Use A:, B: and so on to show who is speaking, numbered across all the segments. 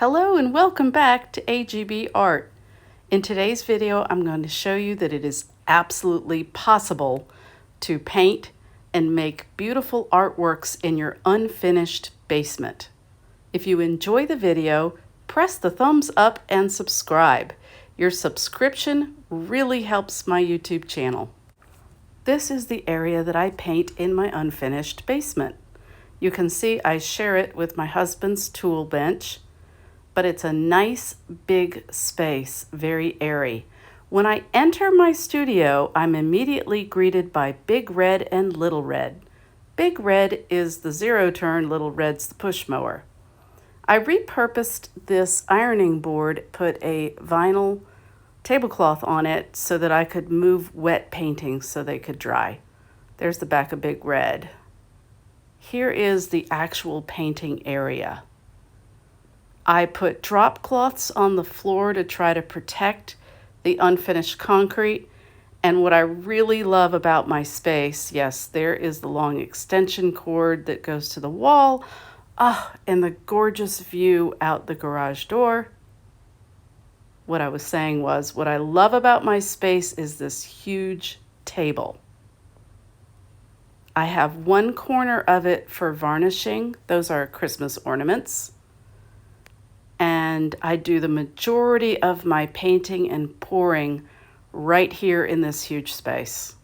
A: Hello and welcome back to AGB Art. In today's video, I'm going to show you that it is absolutely possible to paint and make beautiful artworks in your unfinished basement. If you enjoy the video, press the thumbs up and subscribe. Your subscription really helps my YouTube channel. This is the area that I paint in my unfinished basement. You can see I share it with my husband's tool bench, but it's a nice big space, very airy. When I enter my studio, I'm immediately greeted by Big Red and Little Red. Big Red is the zero turn, Little Red's the push mower. I repurposed this ironing board, put a vinyl tablecloth on it so that I could move wet paintings so they could dry. There's the back of Big Red. Here is the actual painting area. I put drop cloths on the floor to try to protect the unfinished concrete. And what I really love about my space, yes, there is the long extension cord that goes to the wall. And the gorgeous view out the garage door. What I was saying was, what I love about my space is this huge table. I have one corner of it for varnishing. Those are Christmas ornaments. And I do the majority of my painting and pouring right here in this huge space.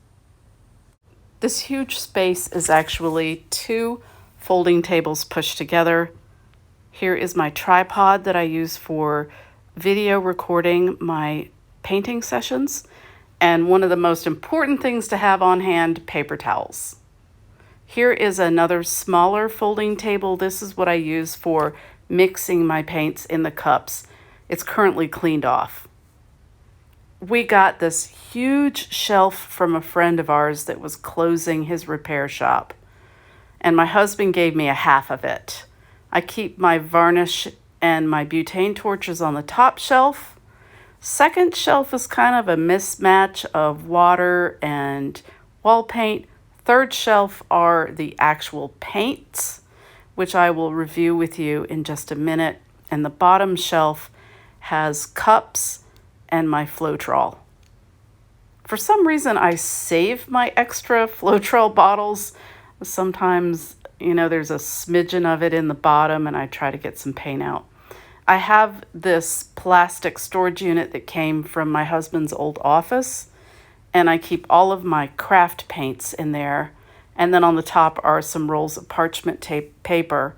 A: This huge space is actually two folding tables pushed together. Here is my tripod that I use for video recording my painting sessions. And one of the most important things to have on hand, paper towels. Here is another smaller folding table. This is what I use for mixing my paints in the cups. It's currently cleaned off. We got this huge shelf from a friend of ours that was closing his repair shop, and my husband gave me a half of it. I keep my varnish and my butane torches on the top shelf. Second shelf is kind of a mismatch of water and wall paint. Third shelf are the actual paints, which I will review with you in just a minute. And the bottom shelf has cups and my Floetrol. For some reason, I save my extra Floetrol bottles. Sometimes, there's a smidgen of it in the bottom and I try to get some paint out. I have this plastic storage unit that came from my husband's old office, and I keep all of my craft paints in there. And then on the top are some rolls of parchment tape paper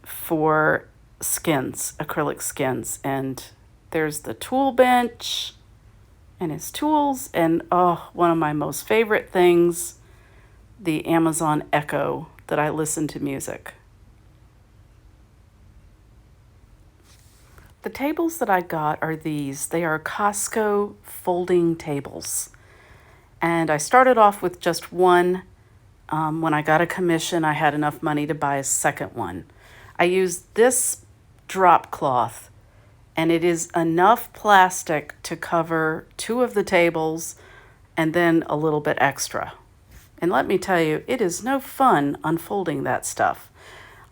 A: for skins, acrylic skins. And there's the tool bench and his tools. And one of my most favorite things, the Amazon Echo that I listen to music. The tables that I got are these. They are Costco folding tables. And I started off with just one. When I got a commission, I had enough money to buy a second one. I used this drop cloth, and it is enough plastic to cover two of the tables and then a little bit extra. And let me tell you, it is no fun unfolding that stuff.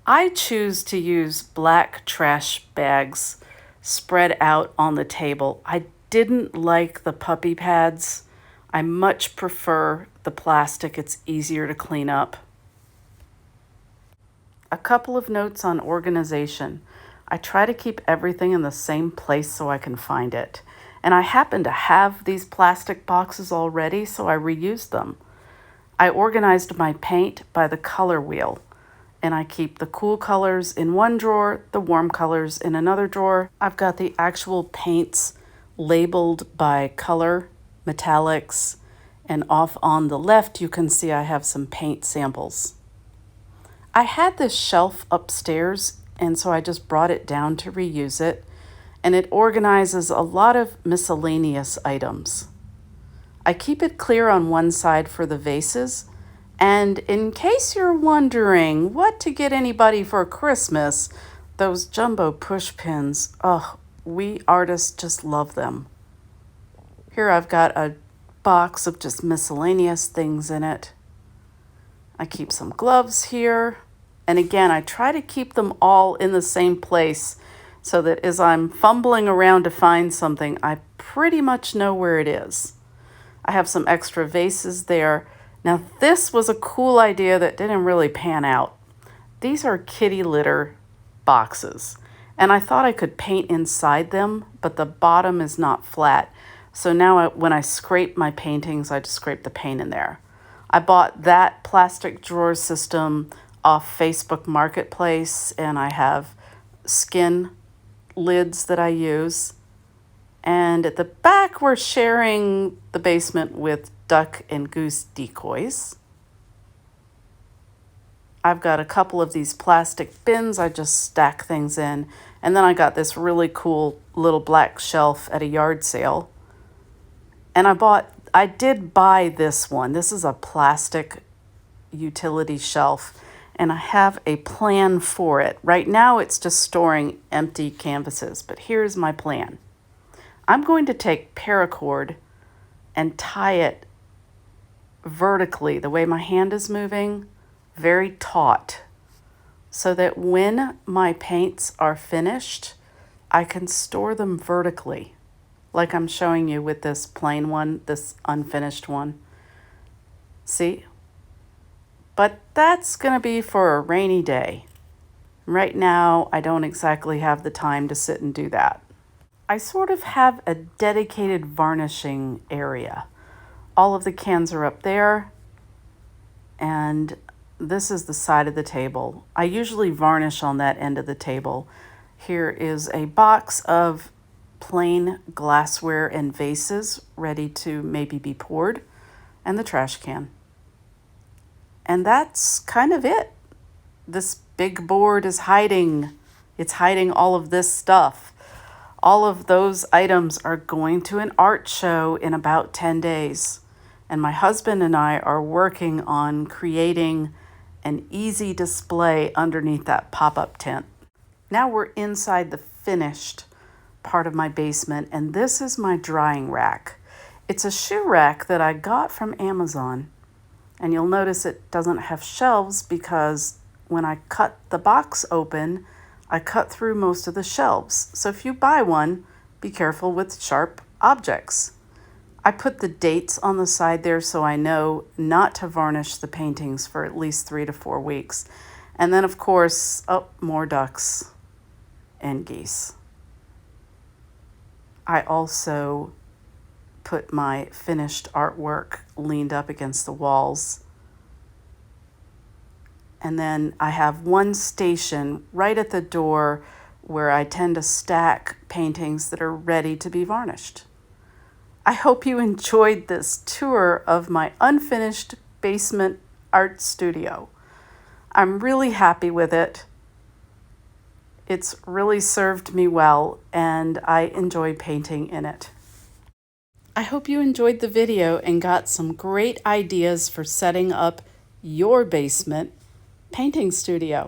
A: I choose to use black trash bags spread out on the table. I didn't like the puppy pads. I much prefer the plastic. It's easier to clean up. A couple of notes on organization. I try to keep everything in the same place so I can find it. And I happen to have these plastic boxes already, so I reused them. I organized my paint by the color wheel, and I keep the cool colors in one drawer, the warm colors in another drawer. I've got the actual paints labeled by color, metallics, and off on the left you can see I have some paint samples. I had this shelf upstairs, and so I just brought it down to reuse it, and it organizes a lot of miscellaneous items. I keep it clear on one side for the vases, and in case you're wondering what to get anybody for Christmas, those jumbo push pins, we artists just love them. Here I've got a box of just miscellaneous things in it. I keep some gloves here. And again, I try to keep them all in the same place so that as I'm fumbling around to find something, I pretty much know where it is. I have some extra vases there. Now this was a cool idea that didn't really pan out. These are kitty litter boxes, and I thought I could paint inside them, but the bottom is not flat. So now when I scrape my paintings, I just scrape the paint in there. I bought that plastic drawer system off Facebook Marketplace, and I have skin lids that I use. And at the back, we're sharing the basement with duck and goose decoys. I've got a couple of these plastic bins I just stack things in. And then I got this really cool little black shelf at a yard sale. And I did buy this one. This is a plastic utility shelf, and I have a plan for it. Right now it's just storing empty canvases, but here's my plan. I'm going to take paracord and tie it vertically, the way my hand is moving, very taut, so that when my paints are finished, I can store them vertically, like I'm showing you with this plain one, this unfinished one. See? But that's going to be for a rainy day. Right now, I don't exactly have the time to sit and do that. I sort of have a dedicated varnishing area. All of the cans are up there, and this is the side of the table. I usually varnish on that end of the table. Here is a box of plain glassware and vases ready to maybe be poured, and the trash can. And that's kind of it. This big board is hiding. It's hiding all of this stuff. All of those items are going to an art show in about 10 days. And my husband and I are working on creating an easy display underneath that pop-up tent. Now we're inside the finished part of my basement, and this is my drying rack. It's a shoe rack that I got from Amazon, and you'll notice it doesn't have shelves because when I cut the box open, I cut through most of the shelves. So if you buy one, be careful with sharp objects. I put the dates on the side there so I know not to varnish the paintings for at least 3 to 4 weeks. And then of course, more ducks and geese. I also put my finished artwork leaned up against the walls. And then I have one station right at the door where I tend to stack paintings that are ready to be varnished. I hope you enjoyed this tour of my unfinished basement art studio. I'm really happy with it. It's really served me well, and I enjoy painting in it. I hope you enjoyed the video and got some great ideas for setting up your basement painting studio.